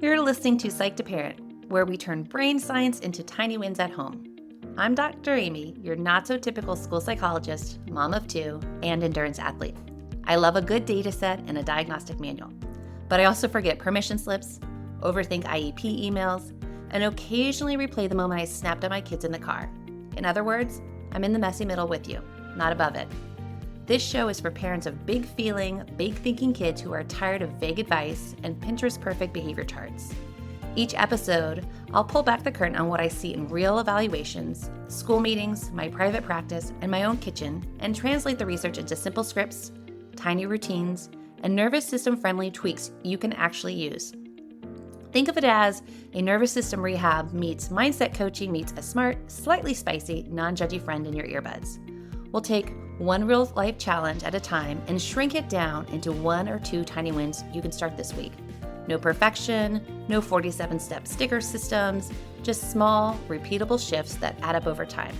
You're listening to Psych to Parent, where we turn brain science into tiny wins at home. I'm Dr. Amy, your not-so-typical school psychologist, mom of two, and endurance athlete. I love a good data set and a diagnostic manual. But I also forget permission slips, overthink IEP emails, and occasionally replay the moment I snapped at my kids in the car. In other words, I'm in the messy middle with you, not above it. This show is for parents of big feeling, big thinking kids who are tired of vague advice and Pinterest perfect behavior charts. Each episode, I'll pull back the curtain on what I see in real evaluations, school meetings, my private practice, and my own kitchen, and translate the research into simple scripts, tiny routines, and nervous system friendly tweaks you can actually use. Think of it as a nervous system rehab meets mindset coaching meets a smart, slightly spicy, non-judgy friend in your earbuds. We'll take one real life challenge at a time and shrink it down into 1 or 2 tiny wins you can start this week. No perfection, no 47-step sticker systems, just small, repeatable shifts that add up over time.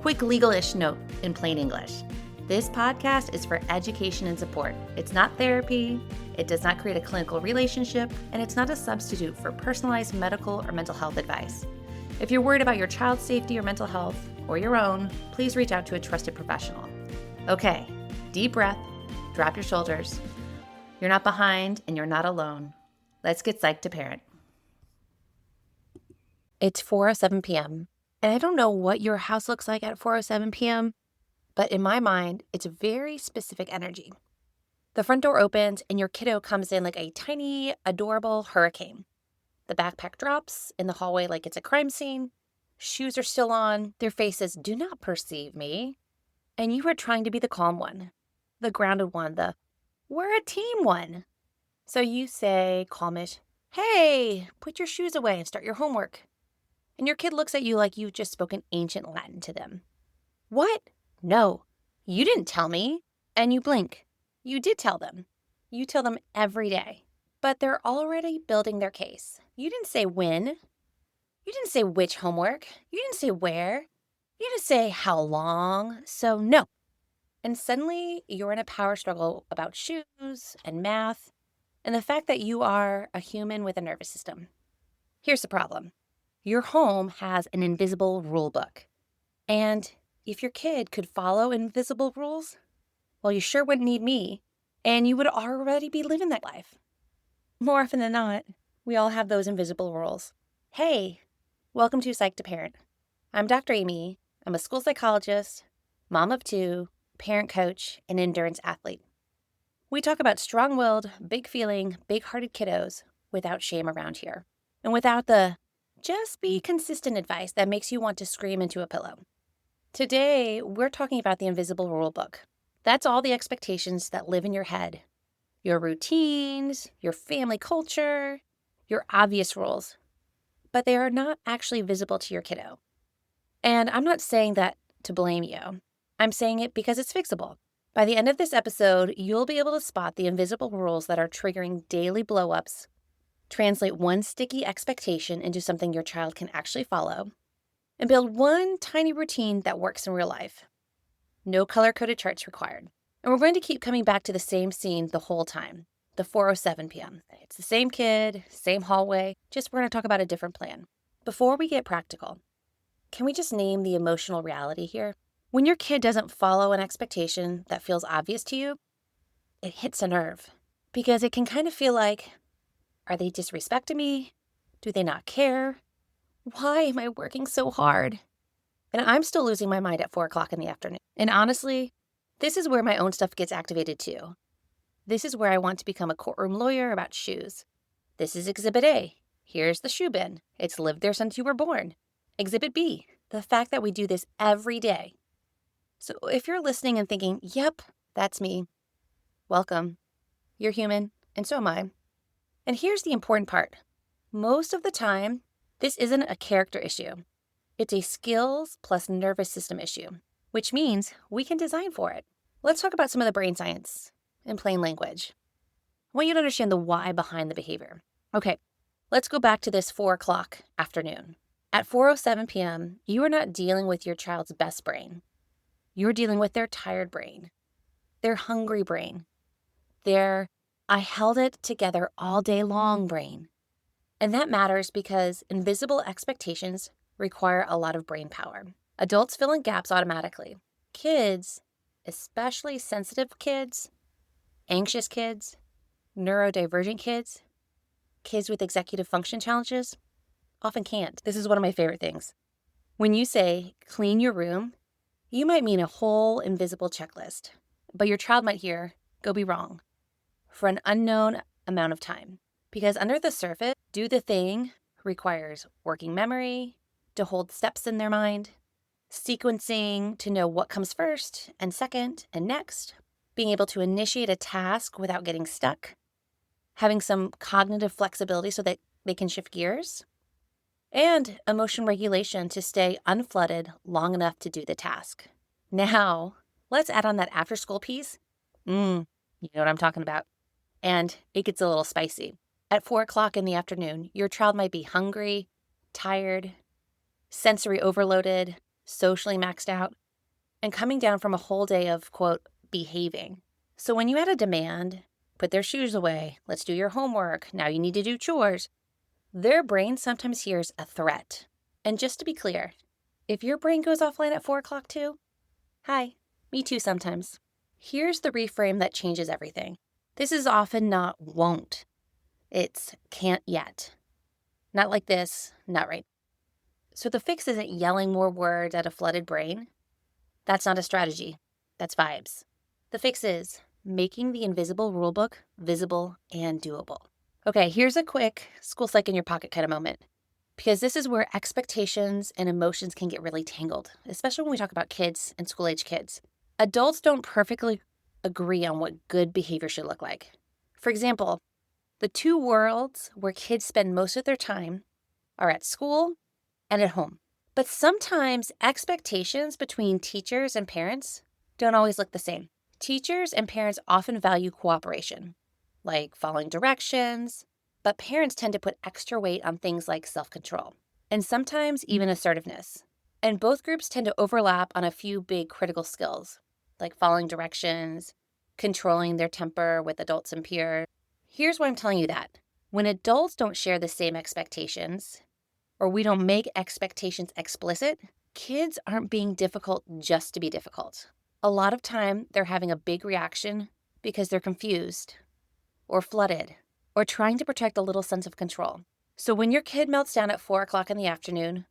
Quick legal-ish note in plain English. This podcast is for education and support. It's not therapy, it does not create a clinical relationship, and it's not a substitute for personalized medical or mental health advice. If you're worried about your child's safety or mental health, or your own, please reach out to a trusted professional. Okay, deep breath, drop your shoulders. You're not behind and you're not alone. Let's get psyched to parent. It's 4:07 p.m. and I don't know what your house looks like at 4:07 p.m., but in my mind, it's a very specific energy. The front door opens and your kiddo comes in like a tiny, adorable hurricane. The backpack drops in the hallway like it's a crime scene. Shoes are still on. Their faces do not perceive me. And you are trying to be the calm one, the grounded one, the we're a team one. So you say, calmish, hey, put your shoes away and start your homework. And your kid looks at you like you've just spoken ancient Latin to them. What? No, you didn't tell me. And you blink. You did tell them. You tell them every day. But they're already building their case. You didn't say when. You didn't say which homework. You didn't say where. You didn't say how long. So no. And suddenly you're in a power struggle about shoes and math and the fact that you are a human with a nervous system. Here's the problem. Your home has an invisible rule book. And if your kid could follow invisible rules, well, you sure wouldn't need me, and you would already be living that life. More often than not, we all have those invisible rules. Hey, welcome to Psych to Parent. I'm Dr. Amy. I'm a school psychologist, mom of two, parent coach, and endurance athlete. We talk about strong-willed, big-feeling, big-hearted kiddos without shame around here, and without the just be consistent advice that makes you want to scream into a pillow. Today, we're talking about the invisible rule book. That's all the expectations that live in your head. Your routines, your family culture, your obvious rules. But they are not actually visible to your kiddo. And I'm not saying that to blame you. I'm saying it because it's fixable. By the end of this episode, you'll be able to spot the invisible rules that are triggering daily blow-ups, translate one sticky expectation into something your child can actually follow, and build one tiny routine that works in real life. No color-coded charts required. And we're going to keep coming back to the same scene the whole time, the 4:07 p.m. It's the same kid, same hallway, just we're going to talk about a different plan. Before we get practical, can we just name the emotional reality here? When your kid doesn't follow an expectation that feels obvious to you, it hits a nerve because it can kind of feel like, are they disrespecting me? Do they not care? Why am I working so hard? And I'm still losing my mind at 4 o'clock in the afternoon. And honestly, this is where my own stuff gets activated too. This is where I want to become a courtroom lawyer about shoes. This is Exhibit A. Here's the shoe bin. It's lived there since you were born. Exhibit B, the fact that we do this every day. So if you're listening and thinking, yep, that's me, welcome. You're human, and so am I. And here's the important part. Most of the time, this isn't a character issue. It's a skills plus nervous system issue, which means we can design for it. Let's talk about some of the brain science in plain language. I want you to understand the why behind the behavior. Okay, let's go back to this 4 o'clock afternoon. At 4:07 p.m., you are not dealing with your child's best brain. You're dealing with their tired brain, their hungry brain, their I held it together all day long, brain. And that matters because invisible expectations require a lot of brain power. Adults fill in gaps automatically. Kids, especially sensitive kids, anxious kids, neurodivergent kids, kids with executive function challenges, often can't. This is one of my favorite things. When you say clean your room, you might mean a whole invisible checklist, but your child might hear, go be wrong, for an unknown amount of time. Because under the surface, do the thing requires working memory, to hold steps in their mind, sequencing to know what comes first and second and next, being able to initiate a task without getting stuck, having some cognitive flexibility so that they can shift gears, and emotion regulation to stay unflooded long enough to do the task. Now, let's add on that after school piece. You know what I'm talking about. And it gets a little spicy. At 4 o'clock in the afternoon, your child might be hungry, tired, sensory overloaded, socially maxed out, and coming down from a whole day of, quote, behaving. So when you add a demand, put their shoes away, let's do your homework, now you need to do chores, their brain sometimes hears a threat. And just to be clear, if your brain goes offline at 4 o'clock too, hi, me too sometimes. Here's the reframe that changes everything. This is often not won't. It's can't yet. Not like this, not right. So the fix isn't yelling more words at a flooded brain. That's not a strategy. That's vibes. The fix is making the invisible rulebook visible and doable. Okay, here's a quick school psych in your pocket kind of moment, because this is where expectations and emotions can get really tangled, especially when we talk about kids and school-age kids. Adults don't perfectly agree on what good behavior should look like. For example, the two worlds where kids spend most of their time are at school and at home. But sometimes expectations between teachers and parents don't always look the same. Teachers and parents often value cooperation, like following directions, but parents tend to put extra weight on things like self-control, and sometimes even assertiveness. And both groups tend to overlap on a few big critical skills, like following directions, controlling their temper with adults and peers. Here's why I'm telling you that. When adults don't share the same expectations, or we don't make expectations explicit, kids aren't being difficult just to be difficult. A lot of time, they're having a big reaction because they're confused or flooded or trying to protect a little sense of control. So when your kid melts down at 4 o'clock in the afternoon,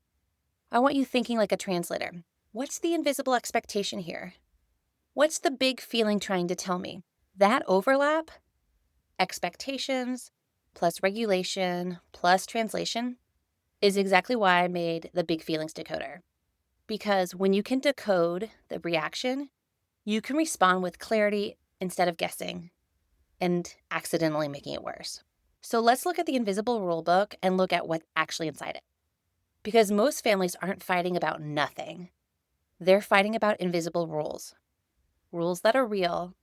I want you thinking like a translator. What's the invisible expectation here? What's the big feeling trying to tell me? That overlap, expectations plus regulation plus translation, is exactly why I made the big feelings decoder. Because when you can decode the reaction, you can respond with clarity instead of guessing and accidentally making it worse. So let's look at the invisible rulebook and look at what's actually inside it. Because most families aren't fighting about nothing. They're fighting about invisible rules. Rules that are real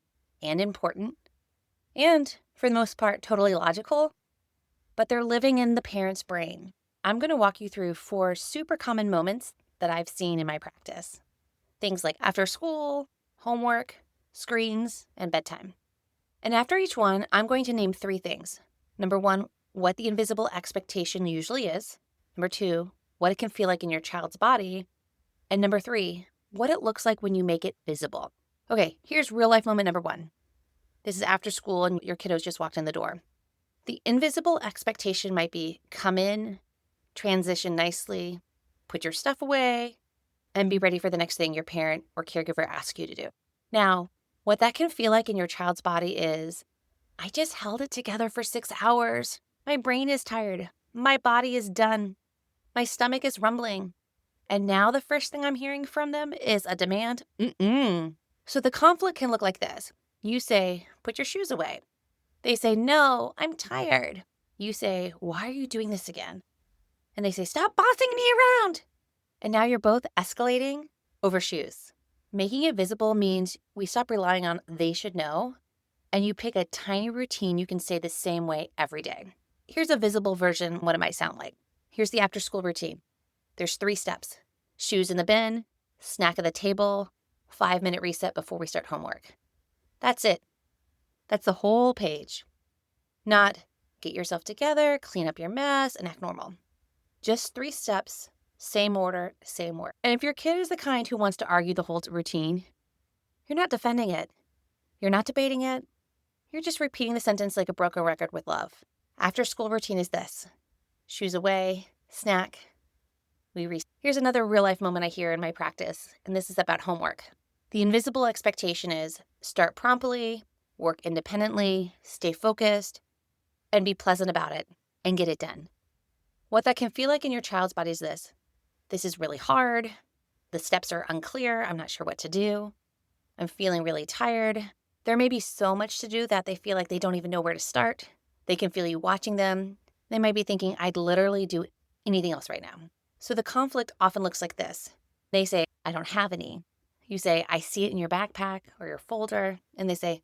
and important and, for the most part, totally logical, but they're living in the parent's brain. I'm going to walk you through 4 super common moments that I've seen in my practice. Things like after school, homework, screens, and bedtime. And after each one, I'm going to name 3 things. Number 1, what the invisible expectation usually is. Number 2, what it can feel like in your child's body. And number 3, what it looks like when you make it visible. Okay, here's real life moment number 1. This is after school and your kiddos just walked in the door. The invisible expectation might be come in, transition nicely, put your stuff away, and be ready for the next thing your parent or caregiver asks you to do. Now, what that can feel like in your child's body is, I just held it together for 6 hours. My brain is tired. My body is done. My stomach is rumbling. And now the first thing I'm hearing from them is a demand. So the conflict can look like this. You say, put your shoes away. They say, no, I'm tired. You say, why are you doing this again? And they say, stop bossing me around. And now you're both escalating over shoes. Making it visible means we stop relying on they should know, and you pick a tiny routine you can say the same way every day. Here's a visible version of what it might sound like. Here's the after-school routine. There's 3 steps. Shoes in the bin, snack at the table, 5-minute reset before we start homework. That's it. That's the whole page. Not get yourself together, clean up your mess, and act normal. Just 3 steps, same order, same work. And if your kid is the kind who wants to argue the whole routine, you're not defending it. You're not debating it. You're just repeating the sentence like a broken record with love. After school routine is this: shoes away, snack, Here's another real life moment I hear in my practice, and this is about homework. The invisible expectation is start promptly, work independently, stay focused, and be pleasant about it, and get it done. What that can feel like in your child's body is this: this is really hard. The steps are unclear. I'm not sure what to do. I'm feeling really tired. There may be so much to do that they feel like they don't even know where to start. They can feel you watching them. They might be thinking, I'd literally do anything else right now. So the conflict often looks like this. They say, I don't have any. You say, I see it in your backpack or your folder. And they say,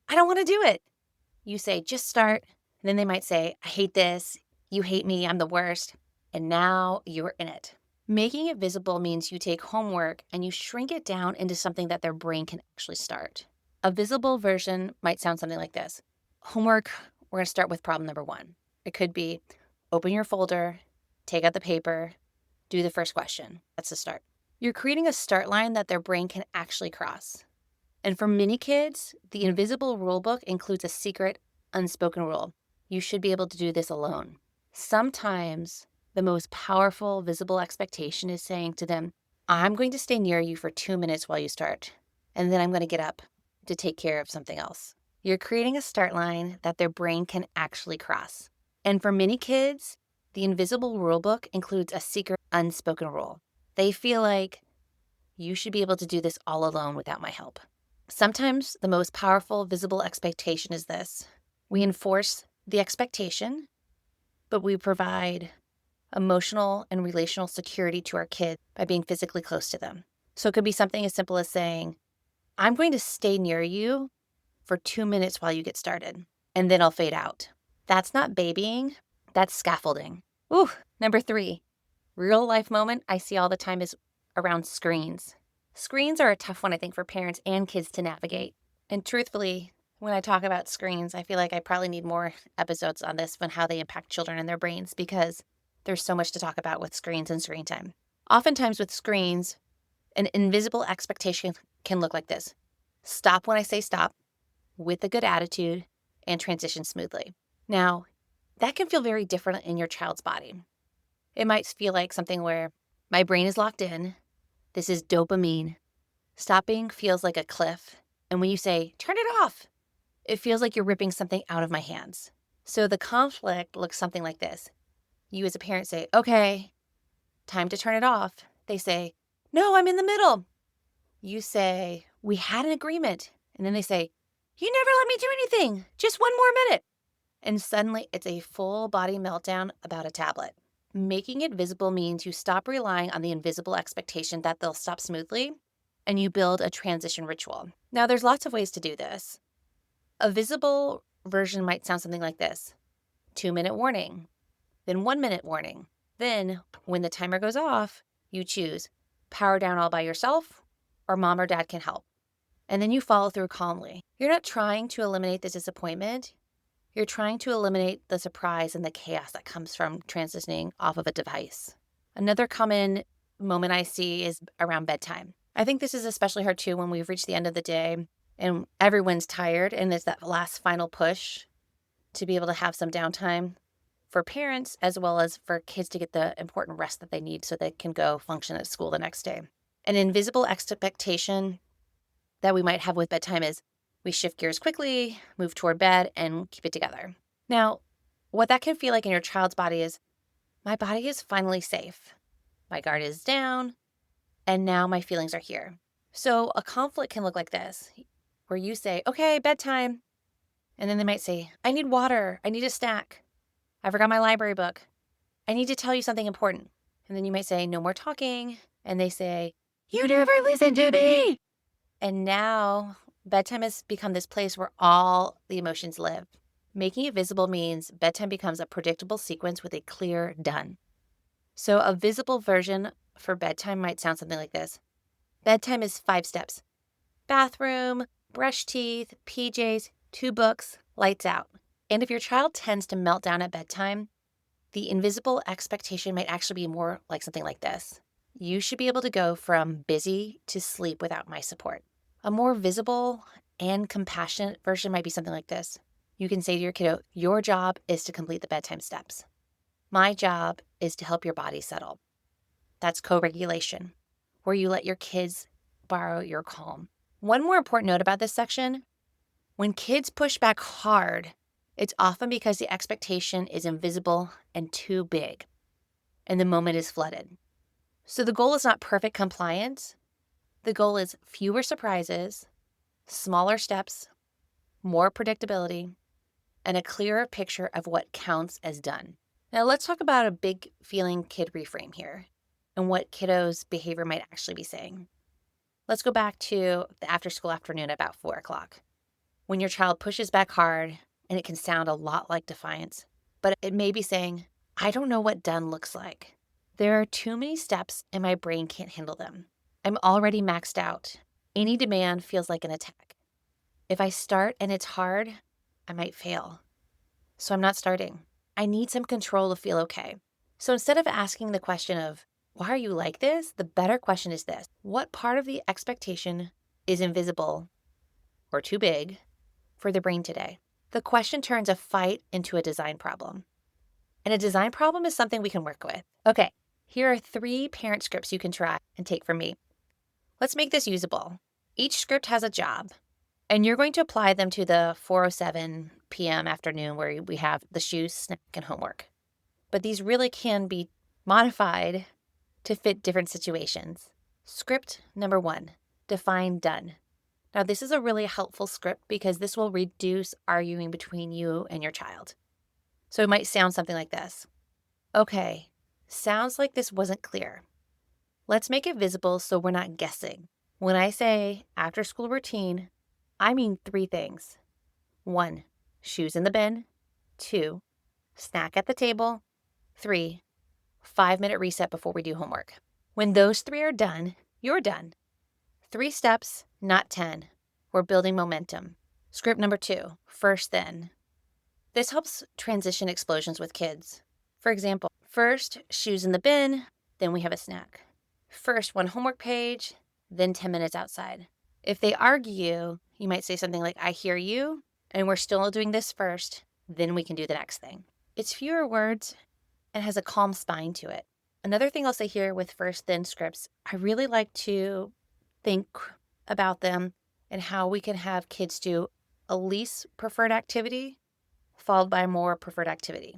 I don't want to do it. You say, just start. And then they might say, I hate this. You hate me. I'm the worst. And now you're in it. Making it visible means you take homework and you shrink it down into something that their brain can actually start. A visible version might sound something like this. Homework, we're going to start with problem number 1. It could be open your folder, take out the paper, do the first question. That's the start. You're creating a start line that their brain can actually cross. And for many kids, the invisible rule book includes a secret, unspoken rule. You should be able to do this alone. Sometimes the most powerful visible expectation is saying to them, I'm going to stay near you for 2 minutes while you start, and then I'm going to get up to take care of something else. You're creating a start line that their brain can actually cross. And for many kids, the invisible rulebook includes a secret, unspoken rule. They feel like you should be able to do this all alone without my help. Sometimes the most powerful visible expectation is this. We enforce the expectation, but we provide emotional and relational security to our kids by being physically close to them. So it could be something as simple as saying, I'm going to stay near you for 2 minutes while you get started, and then I'll fade out. That's not babying, that's scaffolding. Ooh, number 3, real life moment I see all the time is around screens. Screens are a tough one, I think, for parents and kids to navigate. And truthfully, when I talk about screens, I feel like I probably need more episodes on this on how they impact children and their brains, because there's so much to talk about with screens and screen time. Oftentimes with screens, an invisible expectation can look like this. Stop when I say stop, with a good attitude, and transition smoothly. Now, that can feel very different in your child's body. It might feel like something where my brain is locked in. This is dopamine. Stopping feels like a cliff. And when you say, turn it off, it feels like you're ripping something out of my hands. So the conflict looks something like this. You as a parent say, okay, time to turn it off. They say, no, I'm in the middle. You say, we had an agreement. And then they say, you never let me do anything. Just 1 more minute. And suddenly it's a full body meltdown about a tablet. Making it visible means you stop relying on the invisible expectation that they'll stop smoothly, and you build a transition ritual. Now, there's lots of ways to do this. A visible version might sound something like this. 2-minute warning, then 1-minute warning. Then, when the timer goes off, you choose power down all by yourself, or mom or dad can help. And then you follow through calmly. You're not trying to eliminate the disappointment. You're trying to eliminate the surprise and the chaos that comes from transitioning off of a device. Another common moment I see is around bedtime. I think this is especially hard too when we've reached the end of the day and everyone's tired, and it's that last final push to be able to have some downtime for parents as well as for kids to get the important rest that they need so they can go function at school the next day. An invisible expectation that we might have with bedtime is we shift gears quickly, move toward bed, and keep it together. Now, what that can feel like in your child's body is, my body is finally safe. My guard is down, and now my feelings are here. So a conflict can look like this, where you say, okay, bedtime. And then they might say, I need water. I need a snack. I forgot my library book. I need to tell you something important. And then you might say, no more talking. And they say, you never listen to me. And now bedtime has become this place where all the emotions live. Making it visible means bedtime becomes a predictable sequence with a clear done. So a visible version for bedtime might sound something like this. Bedtime is 5 steps. Bathroom, brush teeth, PJs, 2 books, lights out. And if your child tends to melt down at bedtime, the invisible expectation might actually be more like something like this. You should be able to go from busy to sleep without my support. A more visible and compassionate version might be something like this. You can say to your kiddo, your job is to complete the bedtime steps. My job is to help your body settle. That's co-regulation, where you let your kids borrow your calm. One more important note about this section, when kids push back hard, it's often because the expectation is invisible and too big, and the moment is flooded. So the goal is not perfect compliance. The goal is fewer surprises, smaller steps, more predictability, and a clearer picture of what counts as done. Now let's talk about a big feeling kid reframe here and what kiddos' behavior might actually be saying. Let's go back to the after-school afternoon at about 4 o'clock. When your child pushes back hard, and it can sound a lot like defiance, but it may be saying, I don't know what done looks like. There are too many steps and my brain can't handle them. I'm already maxed out. Any demand feels like an attack. If I start and it's hard, I might fail. So I'm not starting. I need some control to feel okay. So instead of asking the question of, why are you like this? The better question is this. What part of the expectation is invisible or too big for the brain today? The question turns a fight into a design problem. And a design problem is something we can work with. Okay, here are 3 parent scripts you can try and take from me. Let's make this usable. Each script has a job, and you're going to apply them to the 4:07 p.m. afternoon where we have the shoes, snack, and homework. But these really can be modified to fit different situations. Script number 1, define done. Now, this is a really helpful script because this will reduce arguing between you and your child. So it might sound something like this. Okay, sounds like this wasn't clear. Let's make it visible so we're not guessing. When I say after school routine, I mean 3 things. 1, shoes in the bin. 2, snack at the table. 3, 5-minute reset before we do homework. When those 3 are done, you're done. 3 steps, not 10. We're building momentum. Script number 2, first then. This helps transition explosions with kids. For example, first, shoes in the bin, then we have a snack. First, 1 homework page, then 10 minutes outside. If they argue, you might say something like, I hear you, and we're still doing this first, then we can do the next thing. It's fewer words and has a calm spine to it. Another thing I'll say here with first then scripts, I really like to think about them and how we can have kids do a least preferred activity followed by a more preferred activity.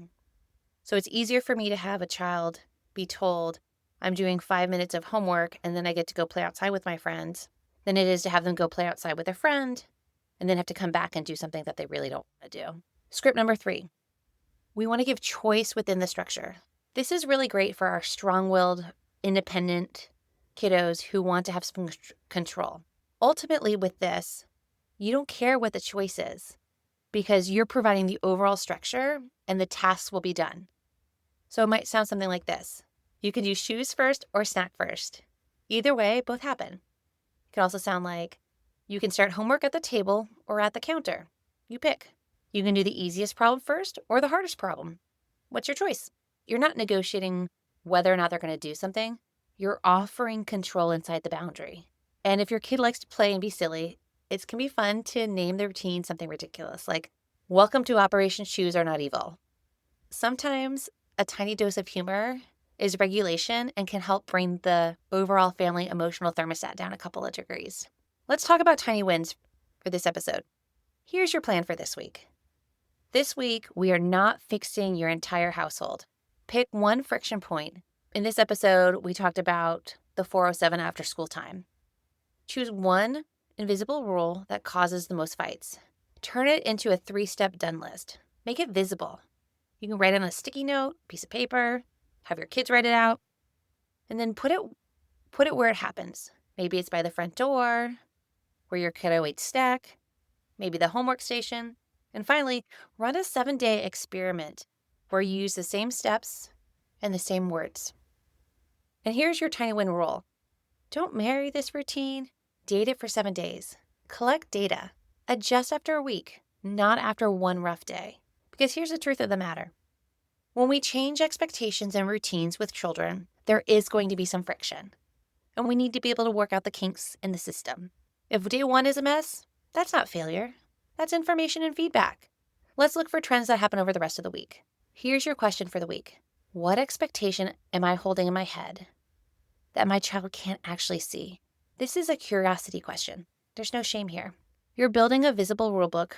So it's easier for me to have a child be told, I'm doing 5 minutes of homework and then I get to go play outside with my friends, than it is to have them go play outside with a friend and then have to come back and do something that they really don't want to do. Script number 3, we want to give choice within the structure. This is really great for our strong-willed, independent kiddos who want to have some control. Ultimately with this, you don't care what the choice is because you're providing the overall structure and the tasks will be done. So it might sound something like this. You can do shoes first or snack first. Either way, both happen. It can also sound like you can start homework at the table or at the counter. You pick. You can do the easiest problem first or the hardest problem. What's your choice? You're not negotiating whether or not they're going to do something. You're offering control inside the boundary. And if your kid likes to play and be silly, it can be fun to name the routine something ridiculous, like, welcome to Operation Shoes Are Not Evil. Sometimes a tiny dose of humor is regulation and can help bring the overall family emotional thermostat down a couple of degrees. Let's talk about tiny wins for this episode. Here's your plan for this week. This week, we are not fixing your entire household. Pick one friction point. In this episode, we talked about the 4:07 after school time. Choose one invisible rule that causes the most fights. Turn it into a 3-step done list. Make it visible. You can write it on a sticky note, piece of paper, have your kids write it out, and then put it where it happens. Maybe it's by the front door, where your kiddo eats snack, maybe the homework station. And finally, run a 7-day experiment where you use the same steps and the same words. And here's your tiny win rule. Don't marry this routine. Date it for 7 days. Collect data. Adjust after a week, not after one rough day. Because here's the truth of the matter. When we change expectations and routines with children, there is going to be some friction. And we need to be able to work out the kinks in the system. If day one is a mess, that's not failure. That's information and feedback. Let's look for trends that happen over the rest of the week. Here's your question for the week. What expectation am I holding in my head that my child can't actually see? This is a curiosity question. There's no shame here. You're building a visible rulebook,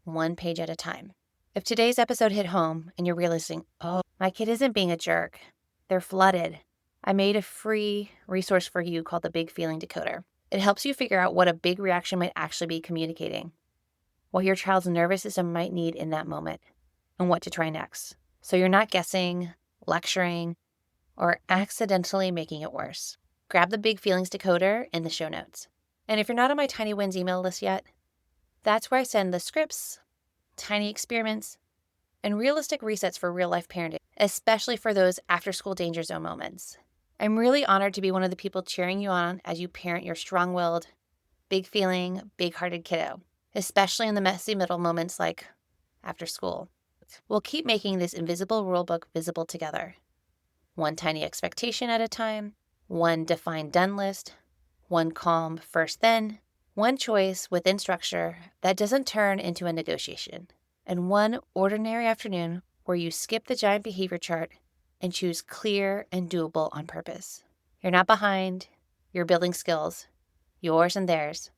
one page at a time. If today's episode hit home and you're realizing, oh, my kid isn't being a jerk, they're flooded, I made a free resource for you called the Big Feeling Decoder. It helps you figure out what a big reaction might actually be communicating, what your child's nervous system might need in that moment, and what to try next. So you're not guessing, lecturing, or accidentally making it worse. Grab the Big Feelings Decoder in the show notes. And if you're not on my Tiny Wins email list yet, that's where I send the scripts, tiny experiments, and realistic resets for real-life parenting, especially for those after-school danger zone moments. I'm really honored to be one of the people cheering you on as you parent your strong-willed, big-feeling, big-hearted kiddo, especially in the messy middle moments like after school. We'll keep making this invisible rulebook visible together. One tiny expectation at a time, one defined done list, one calm first then, one choice within structure that doesn't turn into a negotiation, and one ordinary afternoon where you skip the giant behavior chart and choose clear and doable on purpose. You're not behind, you're building skills, yours and theirs,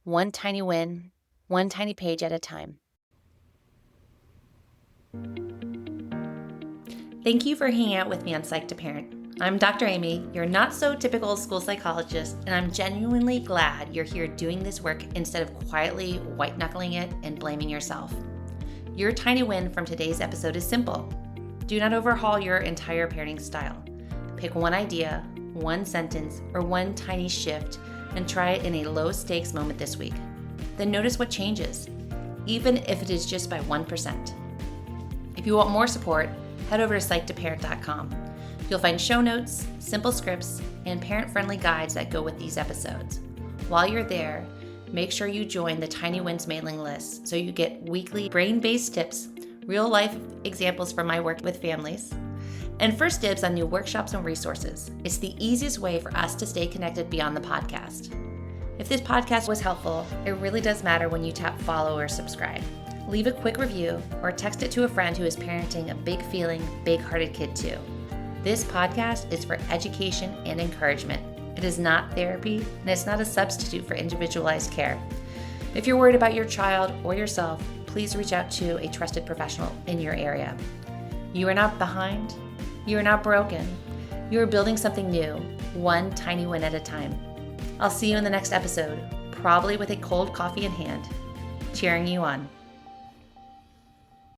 one tiny win, one tiny page at a time. Thank you for hanging out with me on Psych to Parent. I'm Dr. Amy, your not-so-typical school psychologist, and I'm genuinely glad you're here doing this work instead of quietly white-knuckling it and blaming yourself. Your tiny win from today's episode is simple. Do not overhaul your entire parenting style. Pick one idea, one sentence, or one tiny shift and try it in a low-stakes moment this week. Then notice what changes, even if it is just by 1%. If you want more support, head over to psychtoparent.com. You'll find show notes, simple scripts, and parent-friendly guides that go with these episodes. While you're there, make sure you join the Tiny Wins mailing list so you get weekly brain-based tips, real-life examples from my work with families, and first dibs on new workshops and resources. It's the easiest way for us to stay connected beyond the podcast. If this podcast was helpful, it really does matter when you tap follow or subscribe. Leave a quick review or text it to a friend who is parenting a big-feeling, big-hearted kid too. This podcast is for education and encouragement. It is not therapy, and it's not a substitute for individualized care. If you're worried about your child or yourself, please reach out to a trusted professional in your area. You are not behind. You are not broken. You are building something new, one tiny win at a time. I'll see you in the next episode, probably with a cold coffee in hand, cheering you on.